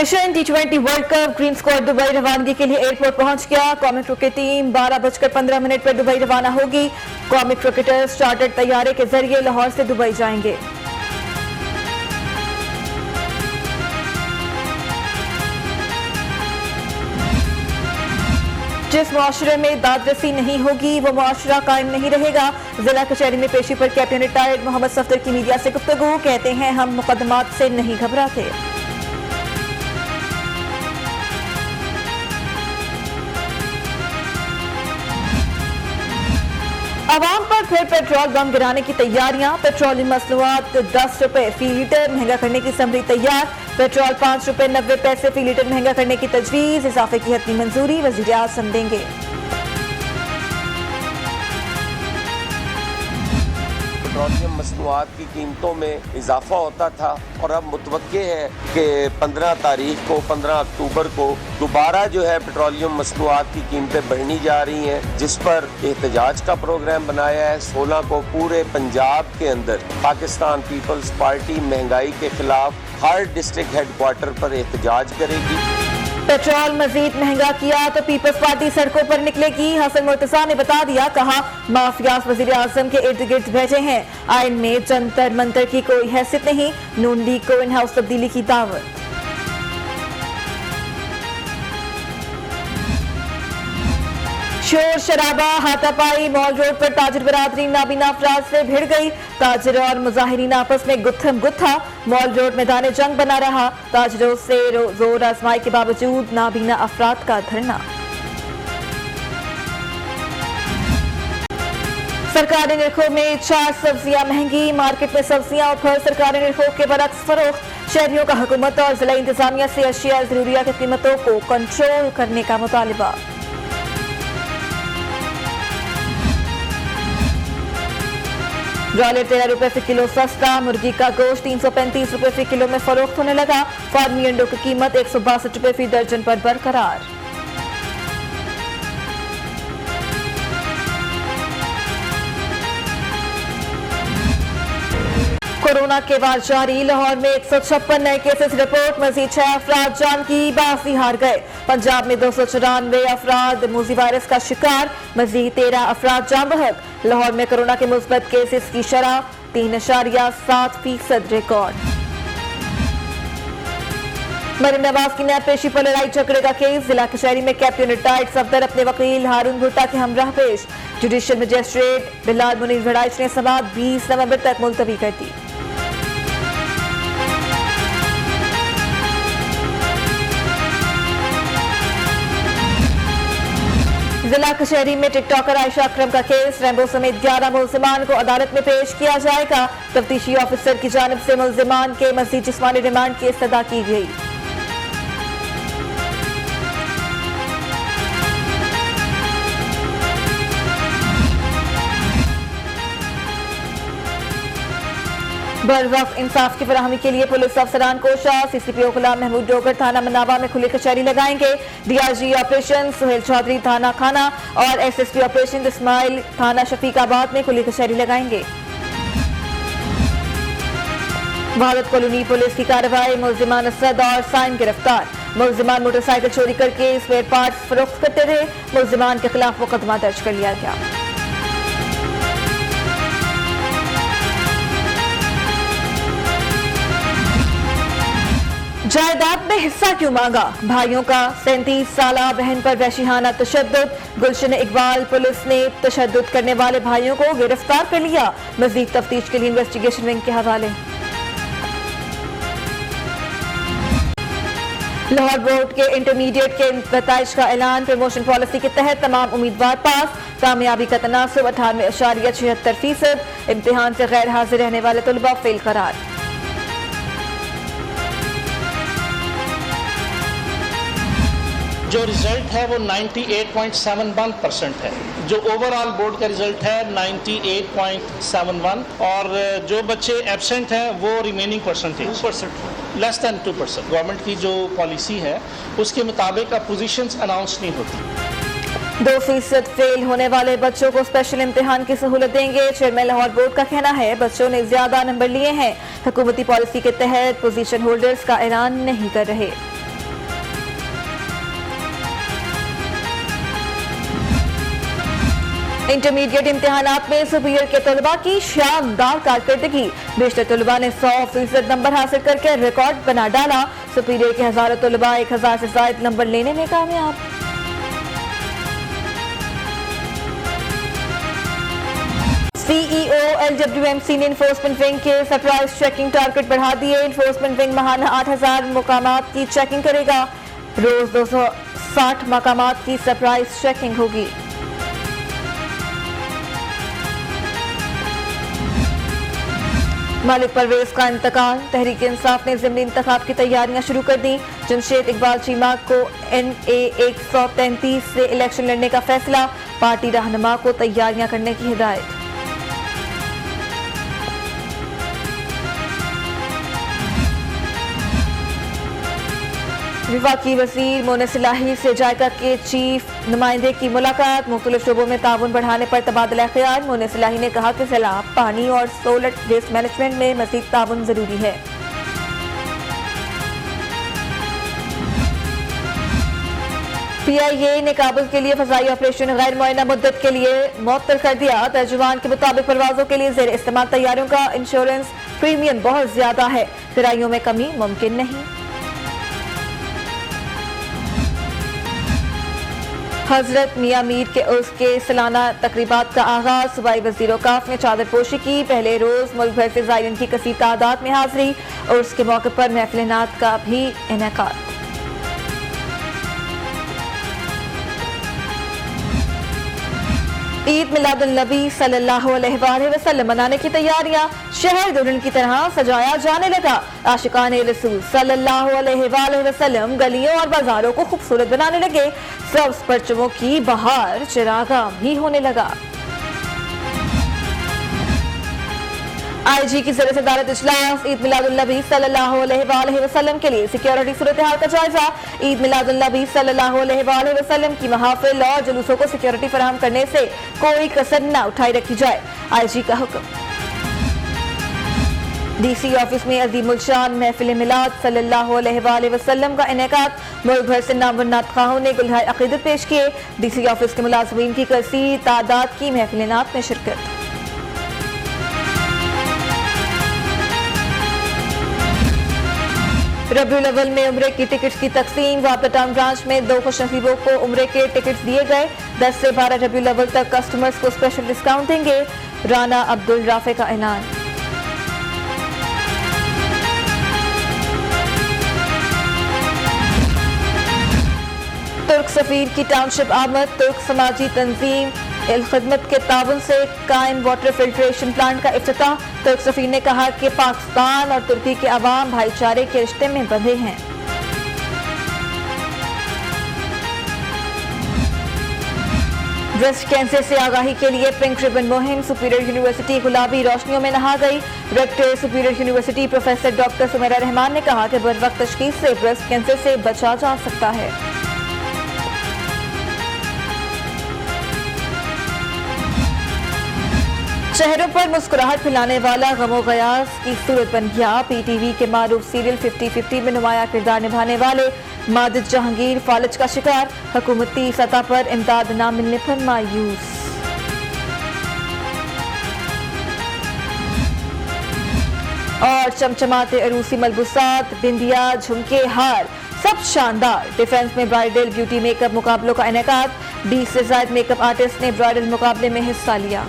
Mission T20 world cup green squad Dubai रवानगी के लिए एयरपोर्ट पहुंच गया। कौमी क्रिकेट टीम 12:15 पर दुबई रवाना होगी। कौमी क्रिकेटर्स चार्टर्ड तैयारे के जरिए लाहौर से दुबई जाएंगे। जिस मुआशरे में दादरसी नहीं होगी वो मुआशरा कायम नहीं रहेगा। जिला कचहरी में पेशी पर कैप्टन रिटायर्ड मोहम्मद सफदर की मीडिया से गुफ्तगू। कहते हैं हम मुकदमात से नहीं घबराते। आवाम पर फिर पेट्रोल बम गिराने की तैयारियां। पेट्रोलियम मसनूआत 10 रुपए फी लीटर महंगा करने की समरी तैयार। पेट्रोल 5 रुपए 90 पैसे फी लीटर महंगा करने की तजवीज। इजाफे की हतमी मंजूरी वज़ीर आज़म देंगे। पेट्रोलियम मसनूआत की कीमतों में इजाफा होता था और अब मुतवक्के है कि 15 तारीख को 15 अक्टूबर को दोबारा जो है पेट्रोलियम मसनूआत की कीमतें बढ़नी जा रही हैं, जिस पर एहतजाज का प्रोग्राम बनाया है। 16 को पूरे पंजाब के अंदर पाकिस्तान पीपल्स पार्टी महंगाई के खिलाफ हर डिस्ट्रिक्ट हेडक्वार्टर पर एहतजाज करेगी। पेट्रोल मजीद महंगा किया तो पीपल्स पार्टी सड़कों पर निकलेगी। हसन मुर्तजा ने बता दिया, कहा माफियाज वज़ीर आज़म के इर्द गिर्द भेजे हैं। आइन में जंतर मंतर की कोई हैसियत नहीं। नून लीग को इन हाउस तब्दीली की दावत। शोर शराबा हाथापाई मॉल रोड पर ताजिर बरादरी नाबीना अफराद से भिड़ गई। ताजिर और मुजाहिरीन आपस में गुत्थम गुत्था। मॉल रोड मैदान जंग बना रहा। ताजिरों से जोर आजमाई के बावजूद नाबीना अफराद का धरना। सरकारी निर्खों में 4 सब्जियां महंगी। मार्केट में सब्जियां और फल सरकारी निर्खों के बरक्स फरोख्त। शहरियों का हुकूमत और जिला इंतजामिया से अशिया जरूरिया की कीमतों को कंट्रोल करने का मुतालिबा। ब्रॉयलर 13 रुपए फी किलो सस्ता। मुर्गी का गोश्त 335 रुपए फी किलो में फरोख्त होने लगा। फार्मी अंडों की कीमत 162 रुपए फी दर्जन पर बरकरार। कोरोना के वार जारी। लाहौर में 156 नए केसेस रिपोर्ट। मजीद 6 अफराद जान की बाजी हार गए। पंजाब में 294 अफराद मूजी वायरस का शिकार। मजीद 13 अफराद जान बहक। लाहौर में कोरोना के मुस्बत केसेस की शरह 3.7% रिकॉर्ड। मरीम नवाज की नैब पेशी पर लड़ाई झगड़े का केस। जिला कचहरी में कैप्टन रिटायर्ड सफदर अपने वकील हारून भुट्टा के हमराह पेश। जुडिशियल मजिस्ट्रेट बिलाल मुनीर भड़ाइच ने समाअत 20 नवंबर तक मुलतवी कर दी। जिला कचहरी में टिकटॉकर आयशा अकरम का केस। रैम्बो समेत 11 मुल्जिमान को अदालत में पेश किया जाएगा। तफ्तीशी ऑफिसर की जानिब से मुल्जिमान के मजीद जिस्मानी रिमांड की इस्तदा की गई। बरवक्त इंसाफ की फराहमी के लिए पुलिस अफसरान कोशा। CCPO गुलाम महमूद डोगर थाना मनावा में खुली कचहरी लगाएंगे। DIG ऑपरेशन सुहेल चौधरी थाना खाना और SSP ऑपरेशन इस्माइल थाना शफीकाबाद में खुली कचहरी लगाएंगे। भारत कॉलोनी पुलिस की कार्रवाई। मुल्जिमान असद और साइन गिरफ्तार। मुल्जिमान मोटरसाइकिल चोरी करके स्पेयर पार्ट्स फरोख्त करते थे। मुल्जिमान के खिलाफ मुकदमा दर्ज कर लिया गया। जायदाद में हिस्सा क्यों मांगा? भाइयों का 37 साला बहन पर वहशीहाना तशद्दुद। गुलशन इकबाल पुलिस ने तशद्दुद करने वाले भाइयों को गिरफ्तार कर लिया। मजीद तफ्तीश के लिए इन्वेस्टिगेशन विंग के हवाले। लाहौर बोर्ड के इंटरमीडिएट के नताइज का ऐलान। प्रमोशन पॉलिसी के तहत तमाम उम्मीदवार पास। कामयाबी का तनासुब 98.76%। इम्तिहान से गैर हाजिर रहने वाले तलबा फेल करार। जो रिजल्ट है वो 98.71% है। जो ओवरऑल बोर्ड का रिजल्ट है 98.71 और जो बच्चे एब्सेंट हैं वो remaining percentage 2%, less than 2%। Government की जो पॉलिसी है उसके मुताबिक अब पोजीशंस अनाउंस नहीं होती। 2% फेल होने वाले बच्चों को स्पेशल इम्तिहान की सहूलत देंगे। चेयरमैन लाहौर बोर्ड का कहना है बच्चों ने ज्यादा नंबर लिए हैं। हुकूमती पॉलिसी के तहत पोजीशन होल्डर्स का ऐलान नहीं कर रहे। इंटरमीडिएट इम्तिहानात में सुपीरियर के तलबा की शानदार कारकर्दगी। बेशतर तलबा ने 100% नंबर हासिल करके रिकॉर्ड बना डाला। सुपीरियर के हजारों तलबा 1000 से ज्यादा नंबर लेने में कामयाब। सीईओ LWMC ने इन्फोर्समेंट विंग के सरप्राइज चेकिंग टारगेट बढ़ा दिए। इन्फोर्समेंट विंग माहाना 8000 मकामात की चेकिंग करेगा। रोज 260 मकामात की सरप्राइज चेकिंग होगी। मालिक परवेज का इंतकाल। तहरीक इंसाफ ने ज़िमनी इंतखाब की तैयारियां शुरू कर दी। जमशेद इकबाल चीमा को NA 133 से इलेक्शन लड़ने का फैसला। पार्टी रहनुमा को तैयारियां करने की हिदायत। विफाकी वज़ीर मोने सिलाही से जायका के चीफ नुमाइंदे की मुलाकात। मुख्तलिफ शोबों में ताउन बढ़ाने पर तबादला ख्याल। मोने सिलाही ने कहा कि सैलाब, पानी और सोलर वेस्ट मैनेजमेंट में मज़ीद ताउन जरूरी है। PIA ने काबुल के लिए फजाई ऑपरेशन गैर मुअय्यना मुद्दत के लिए मुअत्तल कर दिया। तर्जुमान के मुताबिक परवाजों के लिए ज़ेर इस्तेमाल तैयारियों का इंश्योरेंस प्रीमियम बहुत ज्यादा है। किरायों में कमी मुमकिन नहीं। हजरत मियां मीर के उर्स के सालाना तकरीबात का आगाज। सूबाई वज़ीर औकाफ ने चादर पोशी की। पहले रोज मुल्क भर से ज़ायरीन की कसीर तादाद में हाजिरी। उर्स के मौके पर महफिल नात का भी इनेकाद। ईद मिलादुन्नबी सल्लल्लाहु अलैहि वसल्लम मनाने की तैयारियां। शहर दुल्हन की तरह सजाया जाने लगा। आशिकाने रसूल सल्लल्लाहु अलैहि वसल्लम गलियों और बाजारों को खूबसूरत बनाने लगे। सब्ज परचमों की बहार, चिरागा भी होने लगा। IG की ज़रिए सदारत इजलास। ईद मिलादुन्नबी सल्लल्लाहु अलैहि वसल्लम के लिए सिक्योरिटी सूरत हाल का जायजा। ईद मिलादुन्नबी सल्लल्लाहु अलैहि वसल्लम की महफिल और जुलूसों को सिक्योरिटी फराहम करने से कोई कसर न उठाई रखी जाए। IG का हुक्म। DC ऑफिस में अजीमुल शान महफिल मिलाद सल्लल्लाहु अलैहि वसल्लम का इनेकाद। मुल्क भर से नामवर खाओं ने गुलहाए अकीदत पेश किए। DC ऑफिस के मुलाजमीन की कसीर तादाद की महफिल नात में शिरकत। रबीउल अव्वल में उम्रे की टिकट्स की तकसीम। वापडा टाउन ब्रांच में 2 खुशनसीबों को उम्रे के टिकट्स दिए गए। 10 से 12 रबीउल अव्वल तक कस्टमर्स को स्पेशल डिस्काउंट देंगे। राना अब्दुल राफे का ऐलान। तुर्क सफीर की टाउनशिप आमद। तुर्क समाजी तंजीम खिदमत के ताउन से कायम वाटर फिल्ट्रेशन प्लांट का इफ्तिताह। तुर्क सफीर ने कहा कि पाकिस्तान और तुर्की के अवाम भाईचारे के रिश्ते में बंधे हैं। ब्रेस्ट कैंसर से आगाही के लिए पिंक रिबन मुहिम। सुपीरियर यूनिवर्सिटी गुलाबी रोशनियों में नहा गई। Rector superior university professor doctor Sumera Rahman ने कहा कि बरवक्त तशखीस से ब्रेस्ट कैंसर से बचा जा सकता है। चेहरों पर मुस्कुराहट फैलाने वाला गमो गयास की सूरत बन गया। PTV के मारूफ सीरियल 50-50 में नुमाया किरदार निभाने वाले माजिद जहांगीर फालज का शिकार। हुकूमती सतह पर इमदाद न मिलने पर मायूस। और चमचमाते अरूसी मलबूसात, बिंदिया, झुमके, हार सब शानदार। डिफेंस में ब्राइडल ब्यूटी मेकअप मुकाबलों का इनेकाद। 20 से ज्यादा मेकअप आर्टिस्ट ने ब्राइडल मुकाबले में हिस्सा लिया।